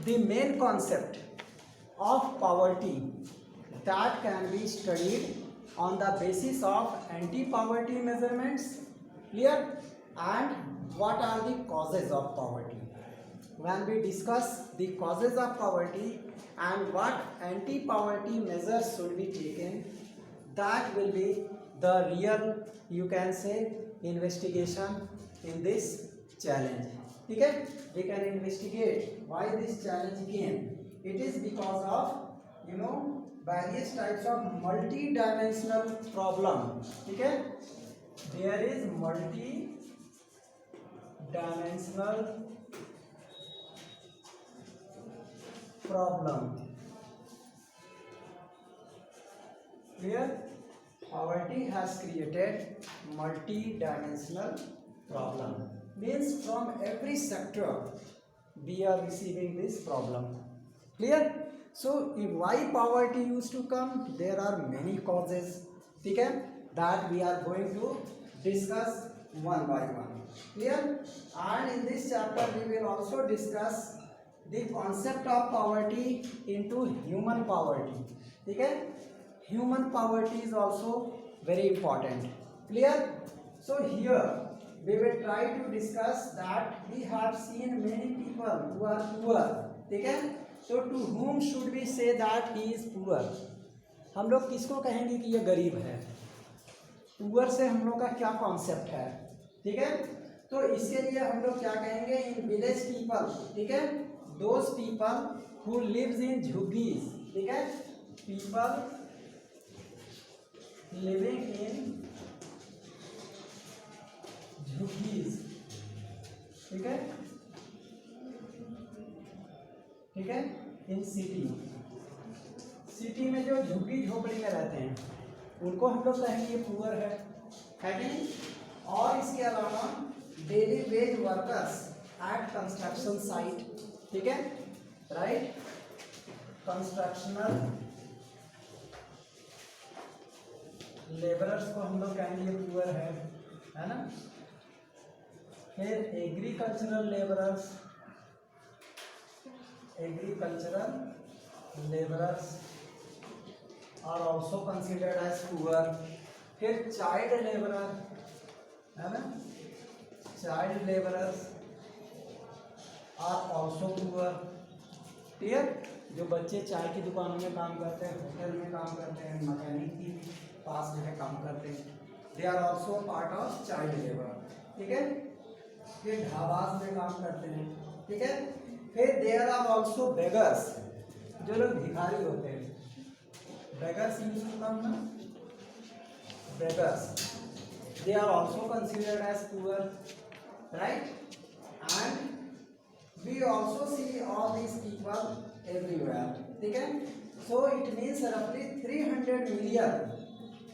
the main concept of poverty that can be studied on the basis of anti-poverty measurements. Clear? And what are the causes of poverty? When we discuss the causes of poverty and what anti-poverty measures should be taken, that will be the real, you can say, investigation in this challenge. Okay? We can investigate why this challenge came. It is because of, various types of multi-dimensional problem. Okay? There is multi-dimensional problem. Where poverty has created multi-dimensional problem. Means from every sector we are receiving this problem. Clear? So why poverty used to come? There are many causes. Okay? That we are going to discuss one by one. Clear? And in this chapter we will also discuss the concept of poverty into human poverty. Okay? Human poverty is also very important. Clear? So here we will try to discuss that we have seen many people who are poor. Okay? So to whom should we say that he is poor? हम लोग किसको कहेंगे कि ये गरीब है? Poor से हम लोग का क्या कॉन्सेप्ट है? ठीक है? तो इसके लिए हम लोग क्या कहेंगे? In village people. ठीक है? Those people who lives in jhuggis. ठीक है? People living in jhuggis. ठीक है? ठीक है? इन सिटी में जो झुग्गी झोपड़ी में रहते हैं उनको हम लोग कहेंगे ये पुअर है कि नहीं? और इसके अलावा daily wage workers at construction site. ठीक है? राइट? कंस्ट्रक्शनल लेबरर्स को हम लोग कहेंगे ये पुअर है ना? फिर agricultural labourers are also considered as poor. फिर चाइल्ड लेबरर है ना? Child labourers are also poor. Clear? जो बच्चे चाय की दुकानों में काम करते हैं, होटल में काम करते हैं, मैकेनिक की पास जो है काम करते हैं, they are also part of child labour. ठीक है? फिर ढाबास में काम करते हैं. ठीक है? फिर देयर आर ऑल्सो बेगर्स, जो लोग भिखारी होते हैं. बेगर्स यूज टू कम ना? Beggars, they are also considered as poor, right? And we also see all these people everywhere. Okay? So it means roughly 300 million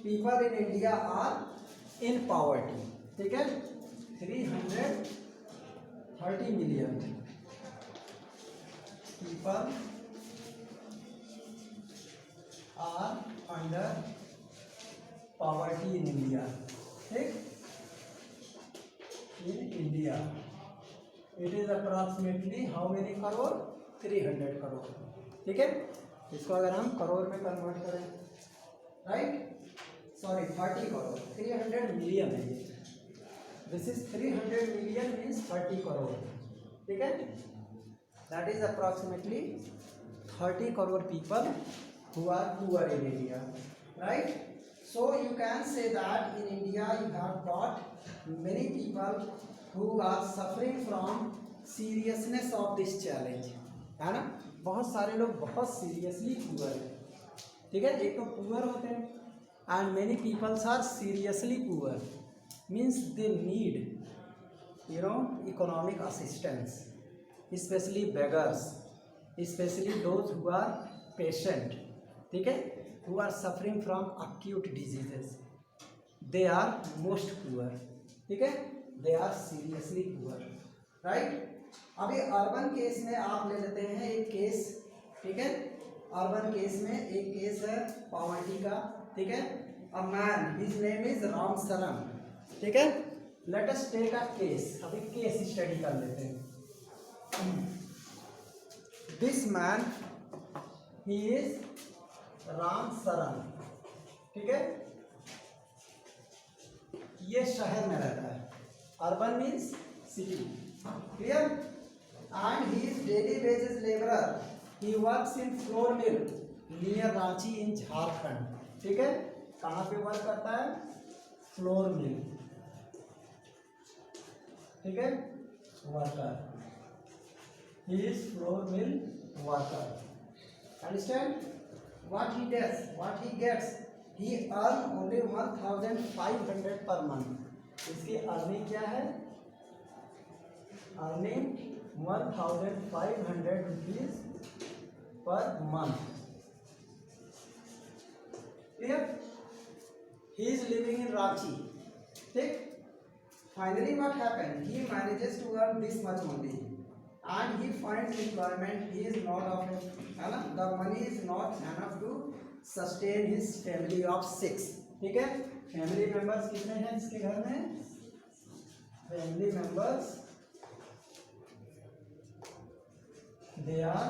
people in India are in poverty. Okay? 330 million people are under poverty in India. ठीक? In India it is approximately how many crore? 300 crore. ठीक है? इसको अगर हम करोड़ में convert करें, right? Sorry 30 crore. 300 million है ये. This is 300 million means 30 crore. ठीक है? That is approximately 30 crore people who are poor in India, right? So you can say that in India you have got many people who are suffering from seriousness of this challenge, है ना? बहुत सारे लोग बहुत seriously poor हैं. ठीक है? एक तो पुअर होते हैं and many people are seriously poor, means they need economic assistance, especially beggars, especially those who are patient. ठीक है? who are suffering from acute diseases, they are most poor. ठीक है? they are seriously poor, right? अभी urban case में आप ले लेते हैं एक केस. ठीक है? अर्बन केस में एक केस है पॉवर्टी का. ठीक है? A man, his name is Ram शरण. ठीक है? Let us take a case. अभी केस स्टडी कर लेते हैं. This man he is Ram Saran, ठीक है, ये शहर में रहता है, urban means city, clear. And he is daily wages labourer, he works in flour mill near Ranchi in Jharkhand, ठीक है, कहाँ पे वर्क करता है, फ्लोर मिल, ठीक है, worker, he is floor mill worker, understand what he does, what he gets, he earn only 1500 per month, इसकी earning क्या है, earning 1500 rupees per month, clear, he is living in Ranchi, ठीक। Finally what happened, he manages to earn this much only and he finds employment, he is not of it, है ना, the money is not enough to sustain his family of 6, ठीक है। Family members कितने हैं इसके घर में, family members they are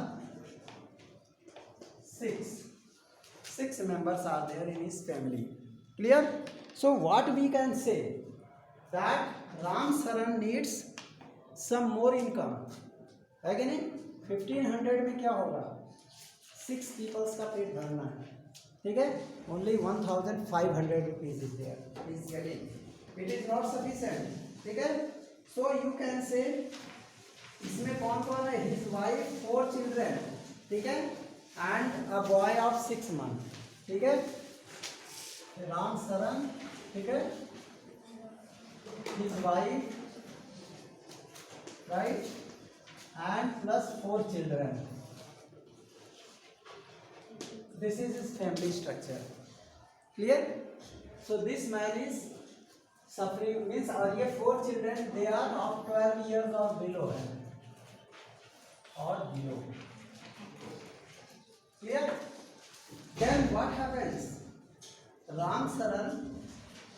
6 members are there in his family, clear। So what we can say that Ram Saran needs some more income, है कि नहीं। 1500 में क्या होगा, 6 पीपल्स का पेट भरना है, ठीक है, only 1500 rupees is there is getting, it is not sufficient, ठीक है। सो यू कैन से, इसमें कौन कौन है, हिज वाइफ, 4 चिल्ड्रन, ठीक है, and a boy of 6 months, ठीक है, राम सरन, ठीक है, his wife, right, and plus 4 children, this is his family structure, clear। So this man is suffering, means और ये 4 children they are of 12 years or below है, or below, clear। Then what happens, Ram Saran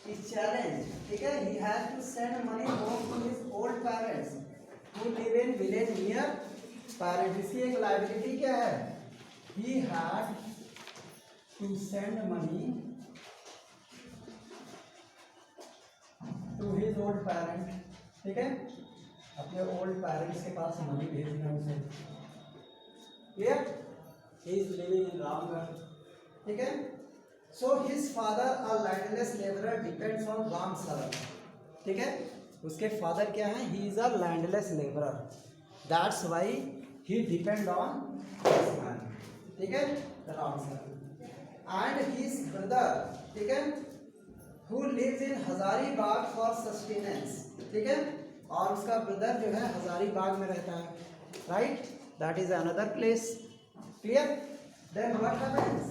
is challenged, ठीक है, he has to send money home to his old parents who live in village near parents, इसकी एक liability क्या है, he had to send money to his old parent, ठीक है, अपने old parents के पास मनी भेजना उसे, clear, he is living in Ramgarh, ठीक है। So his father, a landless laborer, depends on Ram Saran, ठीक है, उसके फादर क्या है, he is a landless laborer, that's why he depend on this man, ठीक है, Ram Saran, and his brother, ठीक है, who lives in Hazaribagh for sustenance, ठीक है, और उसका ब्रदर जो है हजारीबाग में रहता है, right, that is another place, clear। Then what happens,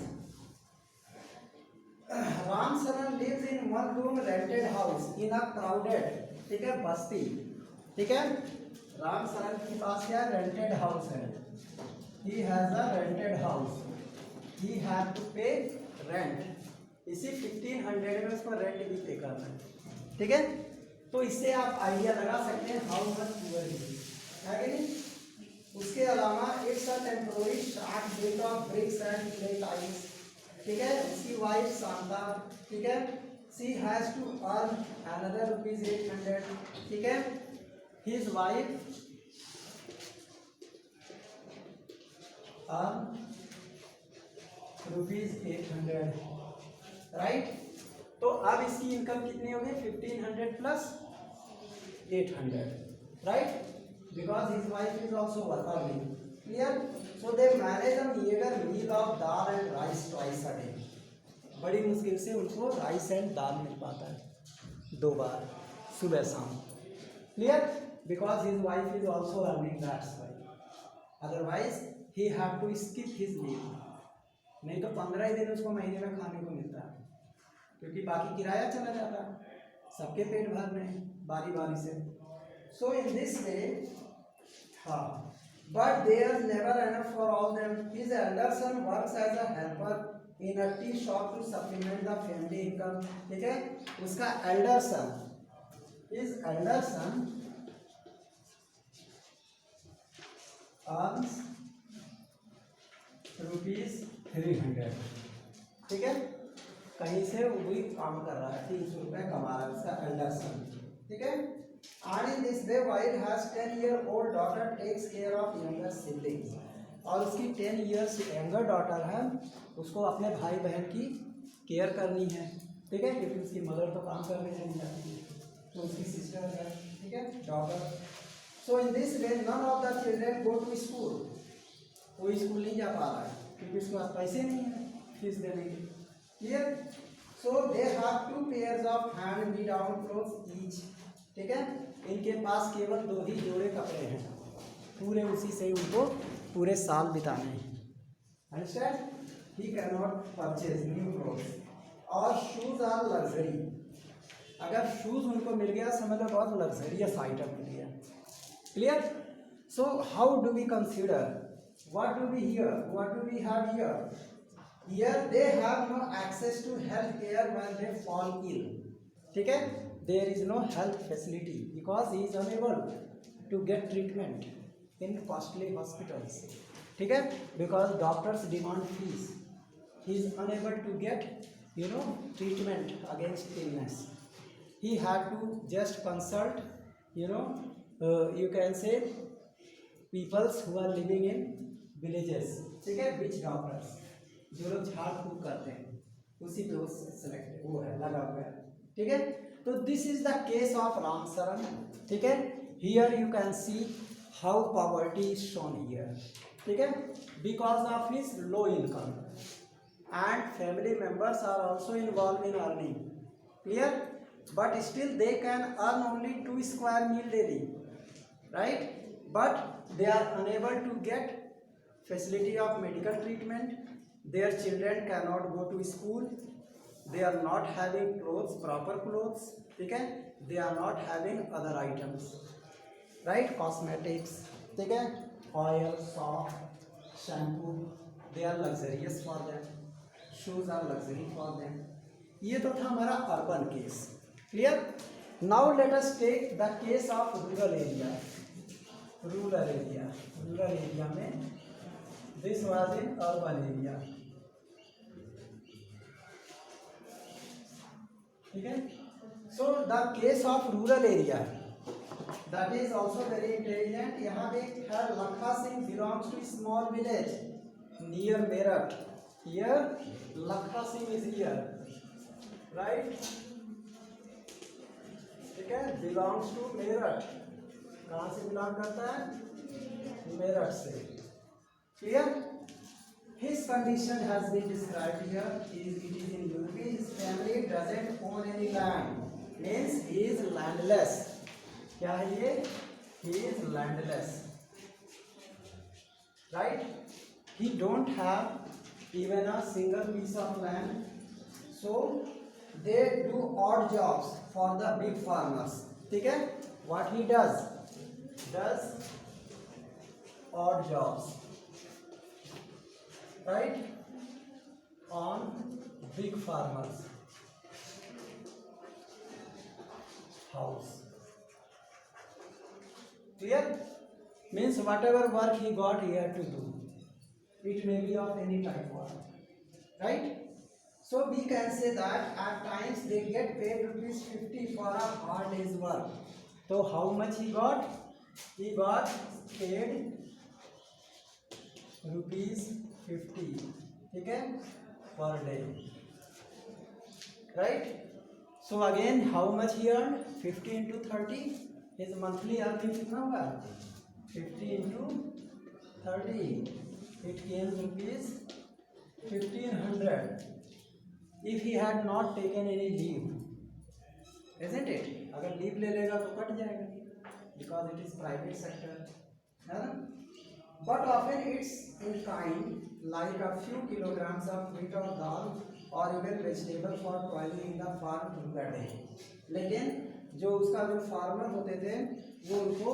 Ram Saran lives in one room rented house in a crowded, ठीक है, बस्ती, ठीक है, राम सरन के पास क्या रेंटेड हाउस है, he has a rented house, he had to pay rent, इसी 1500 में उसको रेंट भी पे करना है, ठीक है। तो इससे आप आइडिया लगा सकते हैं हाउ मच पुअर ही है कि नहीं। उसके अलावा it's a temporary short build of bricks and clay tiles, ठीक है, उसकी वाइफ शांता, ठीक है, she has to earn another ₹800, ठीक है, हिज वाइफ अर्न ₹800, राइट। तो अब इसकी इनकम कितनी हो गई, 1500 plus 800, right, because his wife is also earning, clear. So they manage a meager meal of dal and rice twice a day, बड़ी मुश्किल से उनको राइस एंड दाल मिल पाता है 2 बार, सुबह शाम, clear, because his wife is also earning, that's why, otherwise he have to skip his meal, नहीं तो 15 ही दिन उसको महीने में खाने को मिलता है, क्योंकि बाकी किराया चला जाता है, सबके पेट भरने बारी बारी से। सो इन दिस वे, हाँ, but there is never enough for all them. His elder son works as a helper in a tea shop to supplement the family income, ठीक है, उसका elder son, his elder son earns ₹300। ठीक है, कहीं से वो भी काम कर रहा है, 300 रुपये कमा रहा है उसका एल्डर सन। ठीक है, and in this way while has 10-year-old daughter takes care of younger siblings, और उसकी 10 years यंगर डॉटर है, उसको अपने भाई बहन की केयर करनी है। ठीक है, क्योंकि उसकी मदर तो काम करने नहीं जाती है, तो उसकी सिस्टर है। ठीक है, daughter. So in this way none of the children go to school, कोई स्कूल नहीं जा पा रहा है क्योंकि उसके पास पैसे नहीं है फीस देने के। Clear? So they have 2 pairs of hand me down clothes each. ठीक है, इनके पास केवल 2 ही जोड़े कपड़े हैं, पूरे उसी से उनको पूरे साल बिताने हैं। Understand? He can not purchase new clothes और शूज आर लग्जरी। अगर शूज उनको मिल गया समझ लो बहुत लग्जरियस आइटम मिल गया। Clear? So how do we consider, what do we hear, what do we have here? Here they have no access to health care when they fall ill. ठीक है, there is no health facility because he is unable to get treatment in costly hospitals. ठीक है, because doctors demand fees, he is unable to get treatment against illness. He had to just consult you can say peoples who are living in villages. ठीक है, विच doctors, जो लोग झाड़ फूक करते हैं उसी पे वो सेलेक्ट वो है लगा हुआ है। ठीक है, तो this is the case of Ram शरण। ठीक है, here you can see how poverty is shown here. ठीक है, because of his low income and family members are also involve in earning. Clear? But still they can earn only 2 square meal daily, right? But they are unable to get facility of medical treatment, their children cannot go to school, they are not having clothes, proper clothes. ठीक है, they are not having other items, right? Cosmetics, ठीक है, oil, soap, shampoo, they are luxurious for them, shoes are luxury for them. ये तो था हमारा urban case. Clear? Now let us take the case of rural area. Rural area में this was in urban area. ठीक है, so the case of rural area that is also very intelligent. यहाँ पे है Lakha Singh belongs to small village near Meerut. Here Lakha Singh is here, right? ठीक है, belongs to Meerut. कहाँ से बिलोंग करता है? मेरठ से। Clear? His condition has been described here. It is in UP. His family doesn't own any land. Means he is landless. क्या है ये? He is landless. Right? He don't have even a single piece of land. So they do odd jobs for the big farmers. ठीक है? What he does odd jobs, right, on big farmers house. Clear? Means whatever work he got, he had to do. It may be of any type work, right? So we can say that at times they get paid ₹50 for a hard day's work. So how much he got? He got paid ₹50, ठीक है, per day, right? So again how much he earned? 50 into 30, his monthly earning कितना होगा? 50 into 30, it came ₹1500 if he had not taken any leave, isn't it? अगर leave ले लेगा तो cut जाएगा because it is private sector, है ना? But often it's in kind like a few kilograms of wheat or dal or even vegetable for toiling in the farm through the day. लेकिन जो उसका जो फार्मर होते थे वो उनको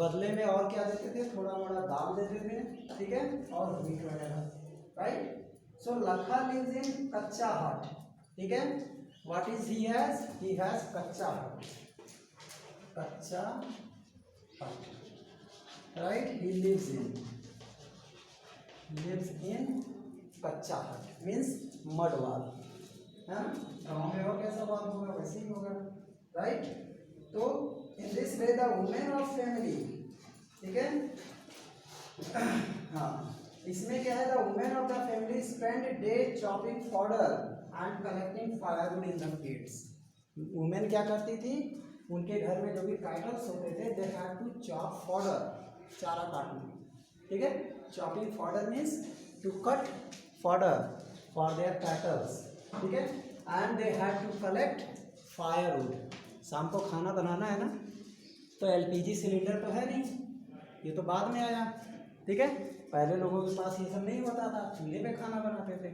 बदले में और क्या देते थे? थोड़ा मोड़ा दाल देते थे, ठीक है, और व्हीट वगैरह, राइट? सो लखा लिव्स इन कच्चा हट, ठीक है। व्हाट इज ही हैज कच्चा हट, कच्चा hut, right? He lives lives in कच्चा हट मीन्स मड वाल, है ना। गाँव में और कैसा वाल होगा वैसे ही होगा, राइट। तो इन this way the women of family, ठीक है। हाँ, इसमें क्या है, the women of the family spend day chopping fodder and collecting firewood in the fields. Women क्या करती थी, उनके घर में जो भी कैटल्स होते थे they had to chop fodder, चारा काटना, ठीक है। Chopping fodder means to cut fodder for their cattles, ठीक है। And they had to collect firewood. शाम को खाना बनाना है ना, तो एलपीजी सिलेंडर तो है नहीं, ये तो बाद में आया, ठीक है। पहले लोगों के पास ये सब नहीं होता था, चूल्हे पे खाना बनाते थे,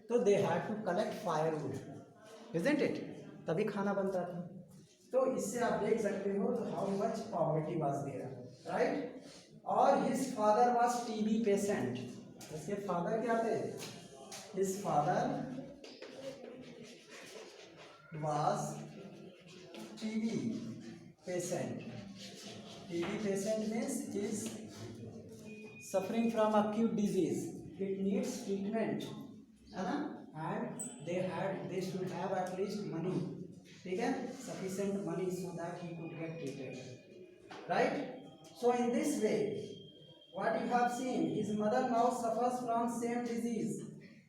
तो they had to collect firewood, isn't it, तभी खाना बनता था। तो इससे आप देख सकते हो how much poverty was there, right. और his father was TB patient. इसके फादर क्या थे, his father was TB patient. TB patient means is suffering from acute disease, it needs treatment, है ना। And they should have at least money, ठीक है, sufficient money so that he could get treated, right. So in this way what you have seen, his mother now suffers from same disease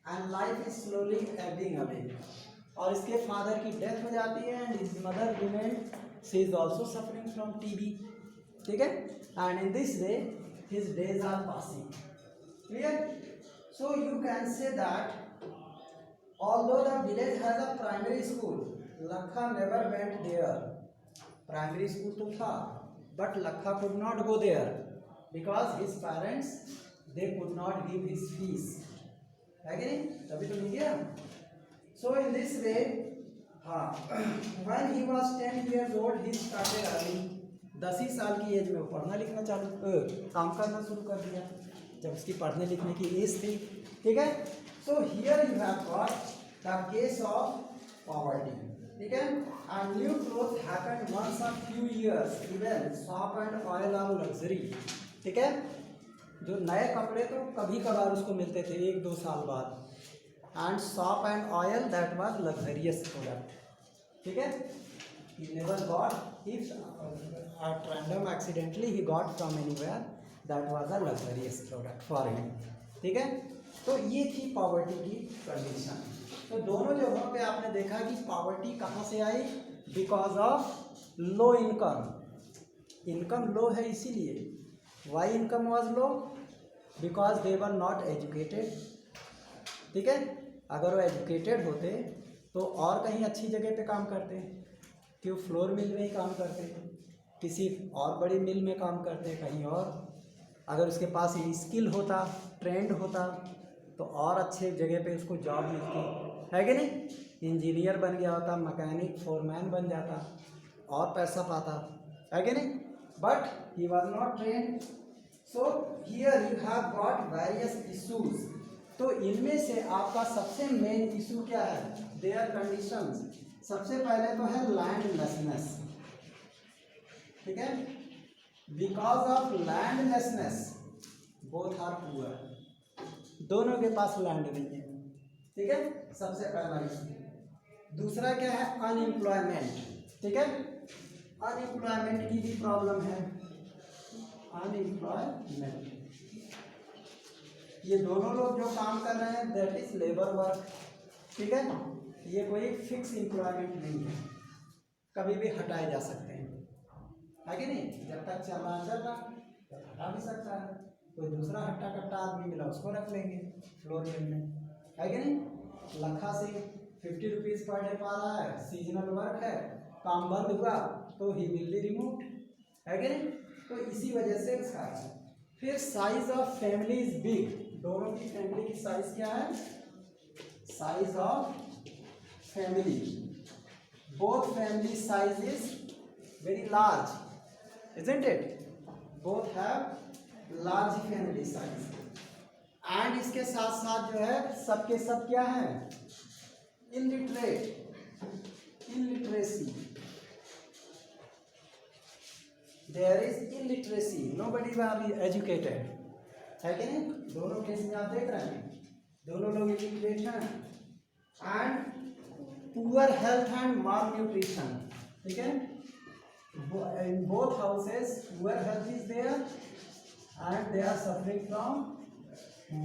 and life is slowly ebbing away. और इसके father की death हो जाती है and his mother remain, she is also suffering from TB, ठीक है। And in this way his days are passing, clear. So you can say that although the village has a primary school, Lakha never went there. Primary school तो था, but Lakha could not go there because his parents they could not give his fees, है कि नहीं, तभी तो नहीं गया। So in this way, हाँ, when he was 10 years old, he started earning. 10 ही साल की एज में वो पढ़ना लिखना काम करना शुरू कर दिया, जब उसकी पढ़ने लिखने की एज थी, ठीक है। So here you have got the case of poverty, ठीक है। And new growth happened once a few years, even soap and oil are luxury, ठीक है। जो नए कपड़े तो कभी कभार उसको मिलते थे 1-2 साल बाद, and soap and oil that was luxurious product, ठीक है। He never got, if at random accidentally he got from anywhere, that was a luxurious product for him, ठीक है। तो ये थी पॉवर्टी की कंडीशन। तो दोनों जगहों पे आपने देखा कि पॉवर्टी कहाँ से आई, because of low income. Income low है इसीलिए, why income was low, because they were not educated, ठीक है। अगर वो एजुकेटेड होते तो और कहीं अच्छी जगह पे काम करते, क्यों फ्लोर मिल में ही काम करते, किसी और बड़ी मिल में काम करते कहीं और। अगर उसके पास ये स्किल होता, ट्रेंड होता, तो और अच्छे जगह पे उसको जॉब मिलती, है कि नहीं। इंजीनियर बन गया होता, मैकेनिक, फोरमैन बन जाता, और पैसा पाता, है कि नहीं। But he was not trend. So here you have got various issues. तो इनमें से आपका सबसे मेन इशू क्या है, देयर कंडीशंस। सबसे पहले तो है लैंडलेसनेस, ठीक है। Because of landlessness both are poor, दोनों के पास लैंड नहीं है, ठीक है, सबसे पहला इशू। दूसरा क्या है, अनएम्प्लॉयमेंट, ठीक है। अनएम्प्लॉयमेंट की भी प्रॉब्लम है, अनएम्प्लॉयमेंट। ये दोनों लोग जो काम कर रहे हैं दैट इज लेबर वर्क, ठीक है। ये कोई फिक्स एम्प्लॉयमेंट नहीं है, कभी भी हटाए जा सकते हैं, है कि नहीं। जब तक चल रहा तो हटा भी सकता है, कोई दूसरा हट्टा कट्टा आदमी मिला उसको रख लेंगे फ्लोर मिल में, है कि नहीं। लखा से 50 रुपीज़ पर डे पा रहा है, सीजनल वर्क है, काम बंद हुआ तो ही विल बी रिमूव्ड, है कि नहीं। तो इसी वजह से इसका है। फिर size of family is big, दोनों की फैमिली की साइज क्या है, size of family, both family size is very large, isn't it? Both have large family size. And इसके साथ साथ जो है सबके सब क्या है, illiterate, illiteracy. There is illiteracy. Nobody are educated. है कि नहीं? दोनों केस में आप देख रहे हैं दोनों लोग इलिटरेट हैं and poor health and mall nutrition, ठीक है? In both houses poor health is there and they are suffering from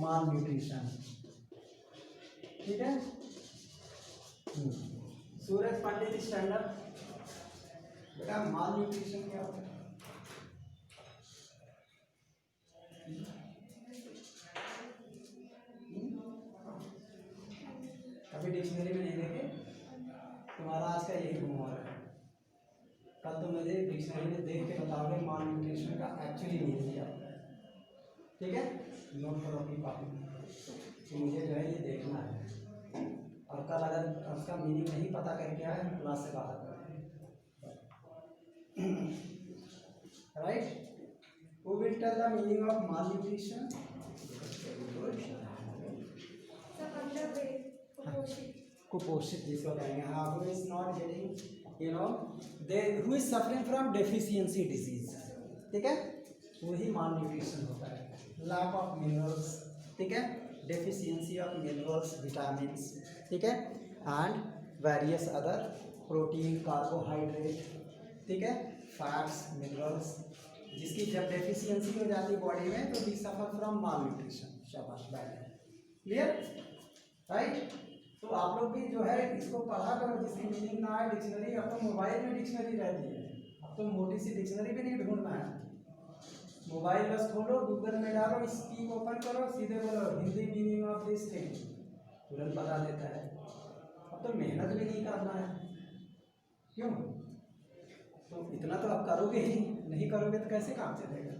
malnutrition, ठीक है? सूरज पंडित स्टैंड अप। बेटा माल न्यूट्रिशन क्या होता है? कभी डिक्शनरी में नहीं देखे? तुम्हारा आज का यही होमवर्क है। कल तो मुझे डिक्शनरी में देख के बताओगे माल न्यूट्रिशन का एक्चुअली मीनिंग क्या होता है, ठीक है? नोट करो अपनी कॉपी में कि मुझे जो है ये देखना है, और कल अगर उसका मीनिंग नहीं पता करके आए हम क्लास से बाहर करें, right? Who will tell the meaning of malnutrition? कुपोषित जिसको कहेंगे, हाँ, who is not getting you know they who is suffering from deficiency disease, ठीक है? वही माल न्यूट्रिशन होता है। लैक ऑफ मिनरल्स, ठीक है? डेफिशिएंसी ऑफ मिनरल्स, विटामिन्स, ठीक है? And various other protein, carbohydrate, ठीक है? फैट्स, मिनरल्स, जिसकी जब डेफिशिएंसी हो जाती है बॉडी में तो we suffer from malnutrition. शाबाश, बैठ। Clear, right? तो आप लोग भी जो है इसको पढ़ा करो, जिसकी मीनिंग ना आए डिक्शनरी। अब तो मोबाइल में डिक्शनरी रहती है, अब तो मोटी सी डिक्शनरी भी नहीं ढूंढना है। मोबाइल बस खोलो, गूगल में डालो, स्पीक ओपन करो, सीधे बोलो Hindi meaning of this thing, तुरंत बता देता है। अब तो मेहनत भी नहीं करना है, क्यों? तो इतना तो आप करोगे ही, नहीं करोगे तो कैसे काम चलेगा?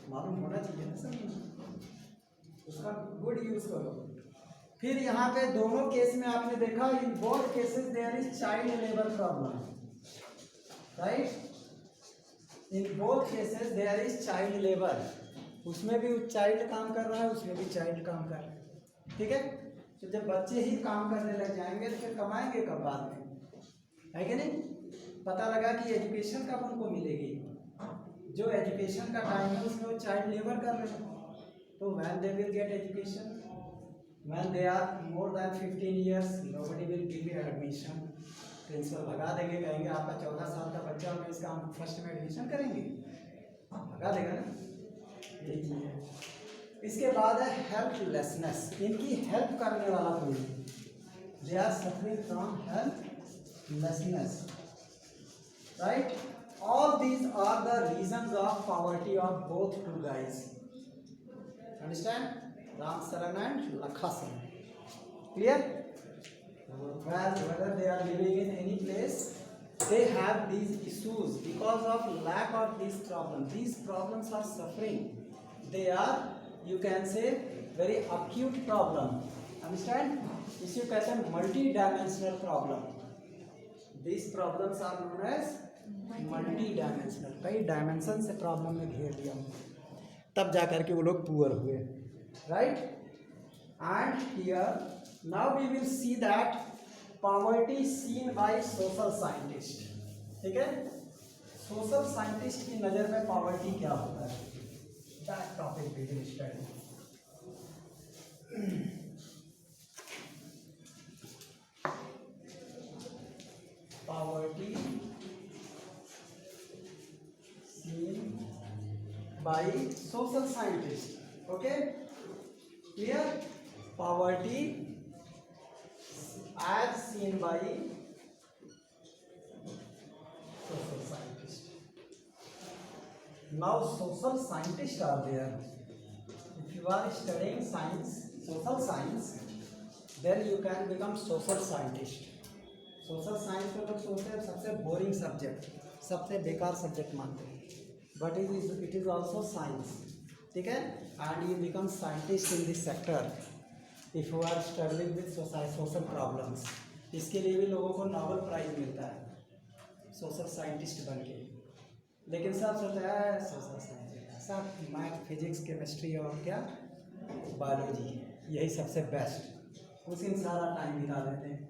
मालूम होना चाहिए ना सब, उसका गुड यूज करो। फिर यहाँ पे दोनों केस में आपने देखा, in both cases there is child labour problem, right? In both cases there is child labour, उसमें भी चाइल्ड काम कर रहा है, उसमें भी चाइल्ड काम कर रहा है, ठीक है? तो जब बच्चे ही काम करने लग जाएंगे तो फिर कमाएंगे कब बाद में, है कि नहीं? पता लगा कि एजुकेशन कब उनको मिलेगी? जो एजुकेशन का टाइम है उसमें वो चाइल्ड लेबर कर रहे हैं। तो when they will get education, when they are more than 15 years nobody will give you admission, principal भगा देंगे, कहेंगे आपका 14 साल का बच्चा होगा, इसका हम फर्स्ट में एडमिशन करेंगे, भगा देगा ना, यही चीज़ है। इसके बाद है हेल्पलेसनेस, इनकी हेल्प करने वाला कोई नहीं, they are suffering from helplessness, right? All these are the reasons of poverty of both two guys, understand? Ram Saran and Lakha Saran. Clear? Whether they are living in any place, they have these issues because of lack of these problems. These problems are suffering. They are, you can say, very acute problem. Understand? इसे कहते हैं multi-dimensional problem. These problems are known as multi-dimensional. कई dimension से problem में घेर लिया, तब जाकर के वो लोग पुअर हुए, right? And here now we will see that poverty seen by social scientist, ठीक है? सोशल साइंटिस्ट की नज़र में पॉवर्टी क्या होता है, that topic we will study. Poverty seen by social scientist, okay? Clear? Poverty as seen by social scientist. Now social scientists are there. If you are studying science, social science, then you can become social scientist. Social science को लोग सोचते हैं सबसे boring subject, सबसे बेकार subject मानते हैं, but it is also science, ठीक है? And you become scientist in this sector if you are struggling with social problems. इसके लिए भी लोगों को नोबेल प्राइज मिलता है सोशल साइंटिस्ट बन के। लेकिन सब सोचता है सोशल साइंस, सब मैथ, फिजिक्स, केमिस्ट्री और क्या बायोलॉजी, यही सबसे बेस्ट, उसी में सारा टाइम बिता देते हैं।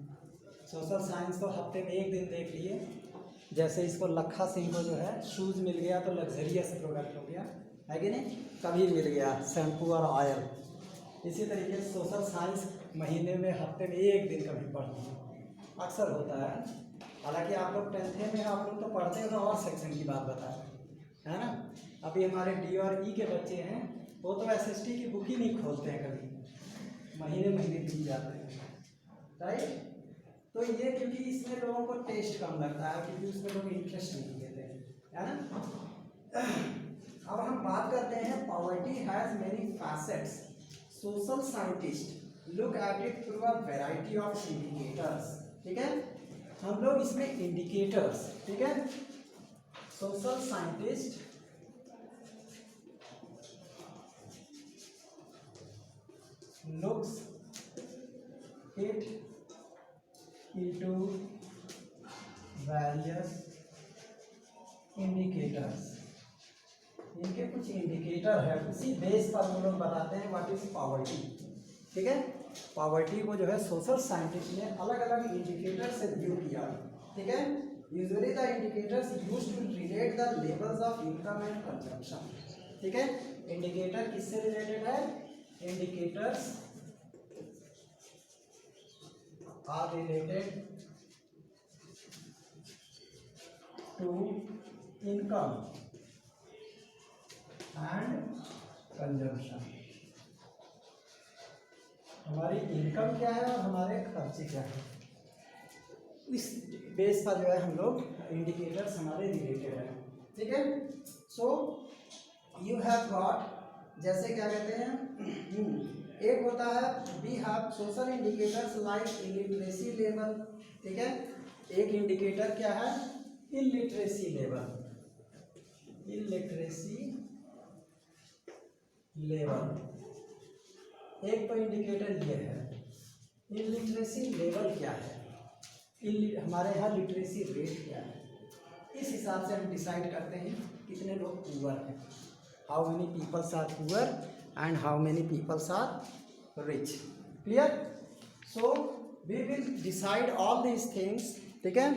सोशल साइंस तो हफ्ते में एक दिन देख लिए, जैसे इसको लखा सिंह को जो है शूज़ मिल गया तो लग्जरियस प्रोडक्ट हो गया, है कि नहीं, कभी मिल गया शैम्पू और ऑयल। इसी तरीके से सोशल साइंस महीने में हफ्ते में एक दिन कभी पढ़ते हैं, अक्सर होता है। हालांकि आप लोग 10th में आप लोग तो पढ़ते हो, तो और सेक्शन की बात बताएं, है ना। अभी हमारे डी और ई के बच्चे हैं, वो तो SST की बुक ही नहीं खोलते हैं कभी, महीने महीने बीत जाते हैं, राइट। तो ये क्योंकि इसमें लोगों को टेस्ट कम लगता है, क्योंकि उसमें लोग इंटरेस्ट नहीं लेते हैं, है ना। अब हम बात करते हैं poverty has many facets. Social scientist look at it through a variety of indicators. ठीक है, हम लोग इसमें इंडिकेटर्स, ठीक है, social scientist looks it into various indicators। इनके कुछ इंडिकेटर है, उसी बेस पर हम लोग बताते हैं व्हाट इज पॉवर्टी। ठीक है, पॉवर्टी को जो है सोशल साइंटिस्ट ने अलग अलग इंडिकेटर से व्यू किया। ठीक है, usually the indicators used to relate the levels of income and consumption. ठीक है, इंडिकेटर किससे रिलेटेड है? Indicators are related to income and consumption। हमारी इनकम क्या है और हमारे खर्चे क्या है, इस बेस पर जो है हम लोग इंडिकेटर्स हमारे रिलेटेड है। ठीक है, सो यू हैव गॉट, जैसे क्या कहते हैं, एक होता है we have social indicators like illiteracy level. ठीक है, एक इंडिकेटर क्या है? Illiteracy level. इलिटरेसी लेवल एक तो इंडिकेटर ये है। इलिटरेसी लेवल क्या है? हमारे यहाँ लिटरेसी रेट क्या है, इस हिसाब से हम डिसाइड करते हैं कितने लोग पुअर हैं। How many people are poor and how many people are rich? Clear? So we will decide all these things, ठीक है।